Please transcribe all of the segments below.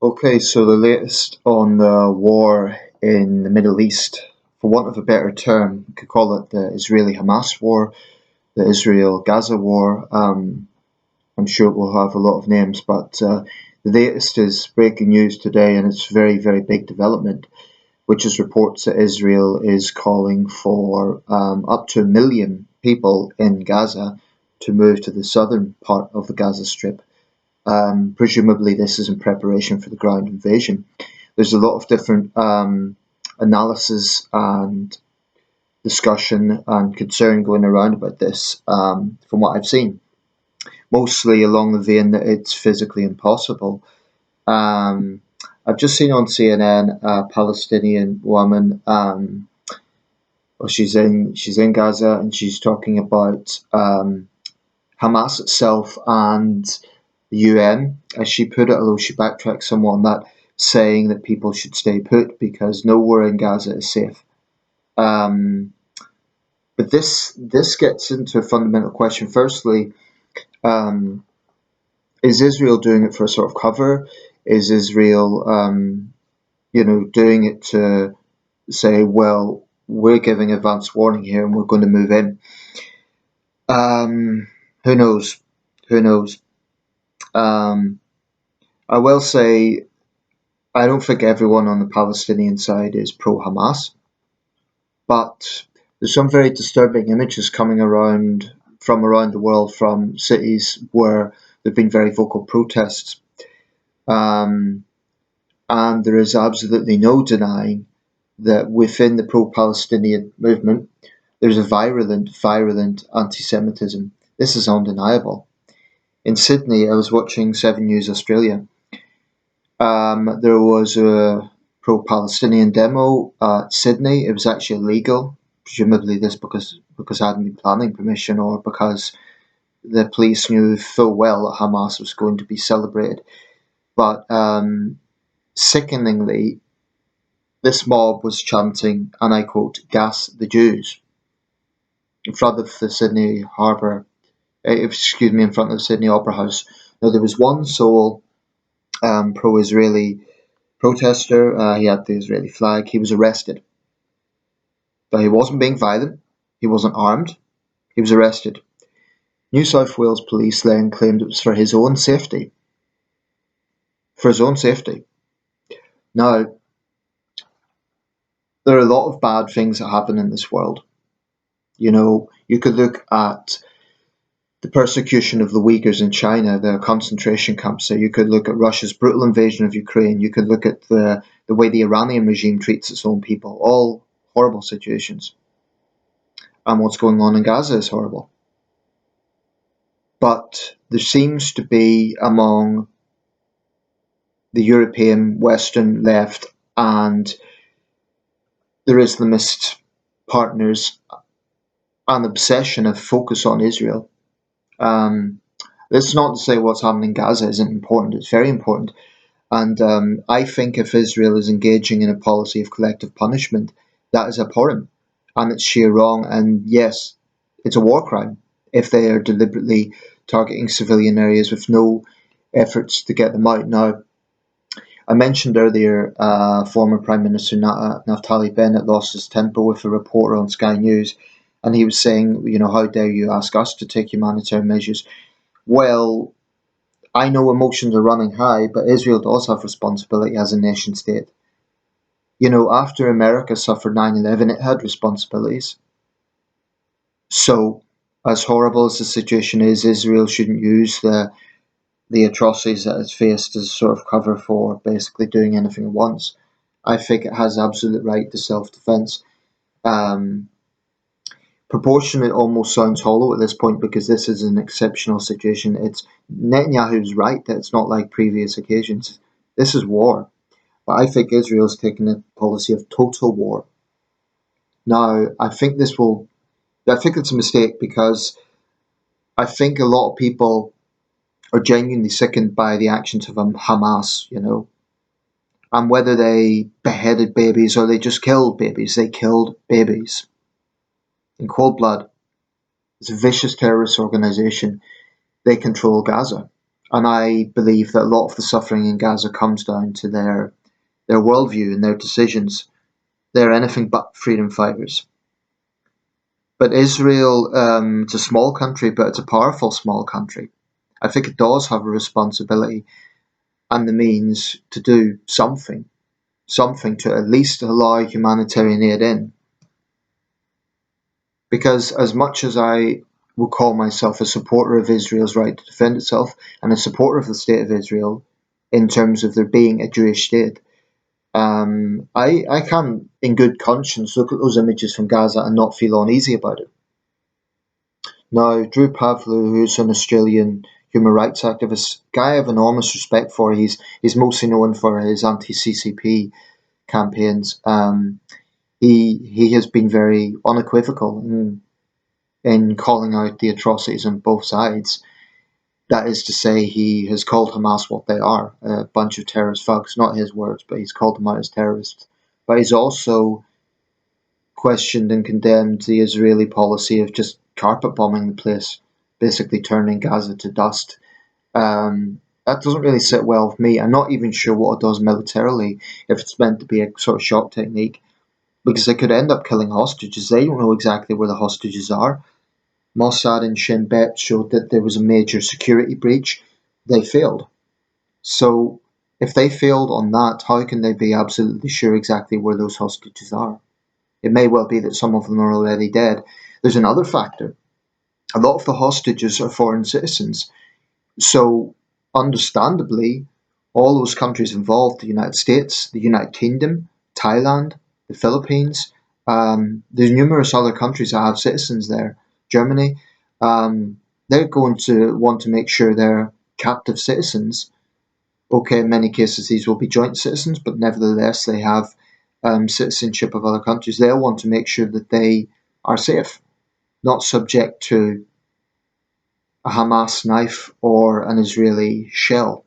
Okay, so the latest on the war in the Middle East, for want of a better term, we could call it the Israeli-Hamas War, the Israel-Gaza War. I'm sure it will have a lot of names, but the latest is breaking news today, and it's very, very big development, which is reports that Israel is calling for up to 1 million people in Gaza to move to the southern part of the Gaza Strip. Presumably, this is in preparation for the ground invasion. There's a lot of different analysis and discussion and concern going around about this from what I've seen. Mostly along the vein that it's physically impossible. I've just seen on CNN a Palestinian woman. She's in Gaza, and she's talking about Hamas itself and the UN, as she put it, although she backtracked somewhat on that, saying that people should stay put because nowhere in Gaza is safe. But this gets into a fundamental question. Firstly, is Israel doing it for a sort of cover? Is Israel, doing it to say, well, we're giving advance warning here and we're going to move in? Who knows? Who knows? I will say, I don't think everyone on the Palestinian side is pro-Hamas, but there's some very disturbing images coming around from around the world from cities where there have been very vocal protests. And there is absolutely no denying that within the pro-Palestinian movement, there's a virulent anti-Semitism. This is undeniable. In Sydney, I was watching 7 News Australia. There was a pro-Palestinian demo at Sydney. It was actually illegal, presumably this because I hadn't been planning permission, or because the police knew full well that Hamas was going to be celebrated. But sickeningly, this mob was chanting, and I quote, "Gas the Jews," in front of the Sydney Harbour. In front of the Sydney Opera House. Now, there was one sole pro-Israeli protester. He had the Israeli flag. He was arrested. But he wasn't being violent. He wasn't armed. He was arrested. New South Wales police then claimed it was for his own safety. For his own safety. Now, there are a lot of bad things that happen in this world. You could look at the persecution of the Uyghurs in China, the concentration camps there. You could look at Russia's brutal invasion of Ukraine. You could look at the way the Iranian regime treats its own people. All horrible situations. And what's going on in Gaza is horrible. But there seems to be among the European Western left and the Islamist partners an obsession of focus on Israel. This is not to say what's happening in Gaza isn't important. It's very important. And I think if Israel is engaging in a policy of collective punishment, that is abhorrent. And it's sheer wrong. And yes, it's a war crime if they are deliberately targeting civilian areas with no efforts to get them out. Now, I mentioned earlier former Prime Minister Naftali Bennett lost his temper with a reporter on Sky News. And he was saying, how dare you ask us to take humanitarian measures? Well, I know emotions are running high, but Israel does have responsibility as a nation state. After America suffered 9/11, it had responsibilities. So, as horrible as the situation is, Israel shouldn't use the atrocities that it's faced as sort of cover for basically doing anything it wants. I think it has absolute right to self-defense. Proportionate almost sounds hollow at this point because this is an exceptional situation. It's Netanyahu's right that it's not like previous occasions. This is war. But I think Israel's taken a policy of total war. Now, I think it's a mistake because I think a lot of people are genuinely sickened by the actions of Hamas, and whether they beheaded babies or they just killed babies, they killed babies. In cold blood. It's a vicious terrorist organization. They control Gaza. And I believe that a lot of the suffering in Gaza comes down to their worldview and their decisions. They're anything but freedom fighters. But Israel, it's a small country, but it's a powerful small country. I think it does have a responsibility and the means to do something to at least allow humanitarian aid in. Because as much as I will call myself a supporter of Israel's right to defend itself and a supporter of the state of Israel in terms of there being a Jewish state, I can, in good conscience, look at those images from Gaza and not feel uneasy about it. Now, Drew Pavlou, who's an Australian human rights activist, guy I have enormous respect for. He's mostly known for his anti-CCP campaigns. He has been very unequivocal in calling out the atrocities on both sides. That is to say, he has called Hamas what they are, a bunch of terrorist thugs. Not his words, but he's called them out as terrorists. But he's also questioned and condemned the Israeli policy of just carpet bombing the place, basically turning Gaza to dust. That doesn't really sit well with me. I'm not even sure what it does militarily, if it's meant to be a sort of shock technique, because they could end up killing hostages. They don't know exactly where the hostages are. Mossad and Shin Bet showed that there was a major security breach. They failed. So if they failed on that, how can they be absolutely sure exactly where those hostages are? It may well be that some of them are already dead. There's another factor. A lot of the hostages are foreign citizens. So understandably, all those countries involved, the United States, the United Kingdom, Thailand, the Philippines, there's numerous other countries that have citizens there, Germany, they're going to want to make sure they're captive citizens. Okay, in many cases these will be joint citizens, but nevertheless they have citizenship of other countries. They'll want to make sure that they are safe, not subject to a Hamas knife or an Israeli shell.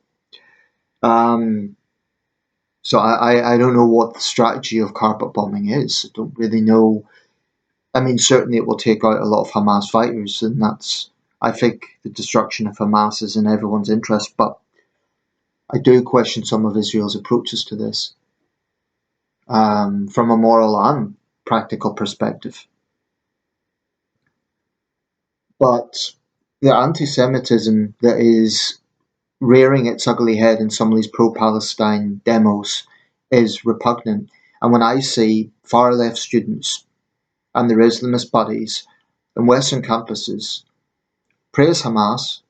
So I don't know what the strategy of carpet bombing is. I don't really know. I mean, certainly it will take out a lot of Hamas fighters, and that's, I think, the destruction of Hamas is in everyone's interest. But I do question some of Israel's approaches to this from a moral and practical perspective. But the anti-Semitism that is rearing its ugly head in some of these pro-Palestine demos is repugnant. And when I see far left students and their Islamist buddies in Western campuses praise Hamas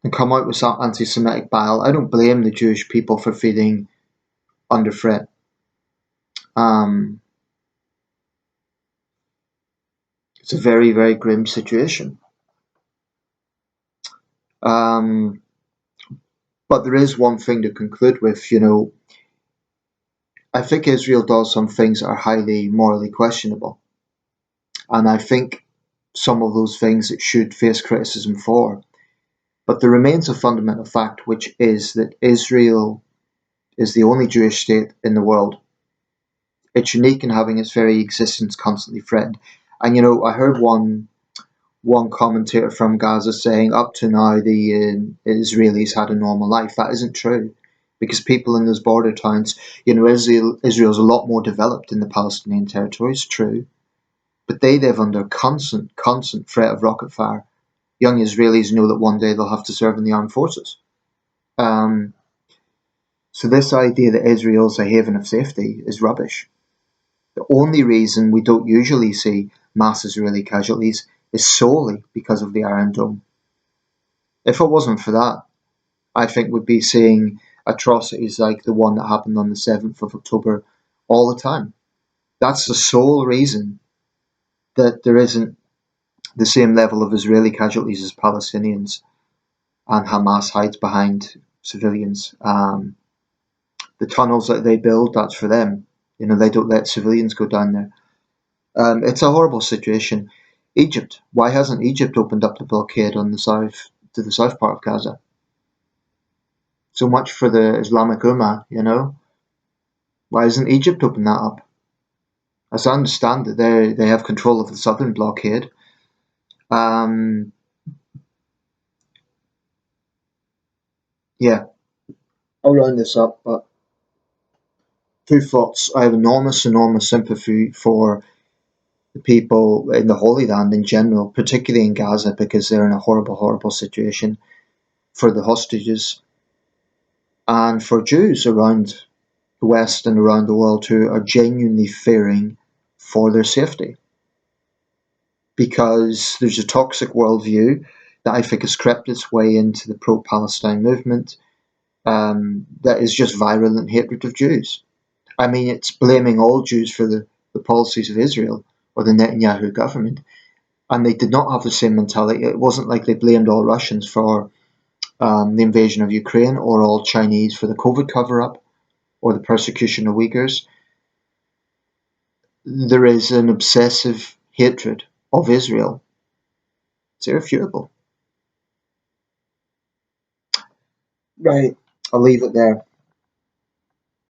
and come out with some anti-Semitic bile, I don't blame the Jewish people for feeling under threat. It's a very, very grim situation. But there is one thing to conclude with, I think Israel does some things that are highly morally questionable. And I think some of those things it should face criticism for. But there remains a fundamental fact, which is that Israel is the only Jewish state in the world. It's unique in having its very existence constantly threatened. And I heard one commentator from Gaza saying up to now the Israelis had a normal life. That isn't true, because people in those border towns, Israel's a lot more developed in the Palestinian territories, true, but they live under constant threat of rocket fire. Young Israelis know that one day they'll have to serve in the armed forces. So this idea that Israel's a haven of safety is rubbish. The only reason we don't usually see mass Israeli casualties is solely because of the Iron Dome. If it wasn't for that, I think we'd be seeing atrocities like the one that happened on the 7th of October all the time. That's the sole reason that there isn't the same level of Israeli casualties as Palestinians, and Hamas hides behind civilians. The tunnels that they build, that's for them. They don't let civilians go down there. It's a horrible situation. Egypt. Why hasn't Egypt opened up the blockade on the south to the south part of Gaza? So much for the Islamic Ummah, Why hasn't Egypt opened that up? As I understand it, they have control of the southern blockade. Yeah, I'll round this up, but two thoughts. I have enormous sympathy for the people in the Holy Land in general, particularly in Gaza, because they're in a horrible situation, for the hostages, and for Jews around the West and around the world who are genuinely fearing for their safety. Because there's a toxic worldview that I think has crept its way into the pro-Palestine movement, that is just virulent hatred of Jews. I mean, it's blaming all Jews for the policies of Israel or the Netanyahu government. And they did not have the same mentality. It wasn't like they blamed all Russians for the invasion of Ukraine or all Chinese for the COVID cover-up or the persecution of Uyghurs. There is an obsessive hatred of Israel. It's irrefutable. Right. I'll leave it there.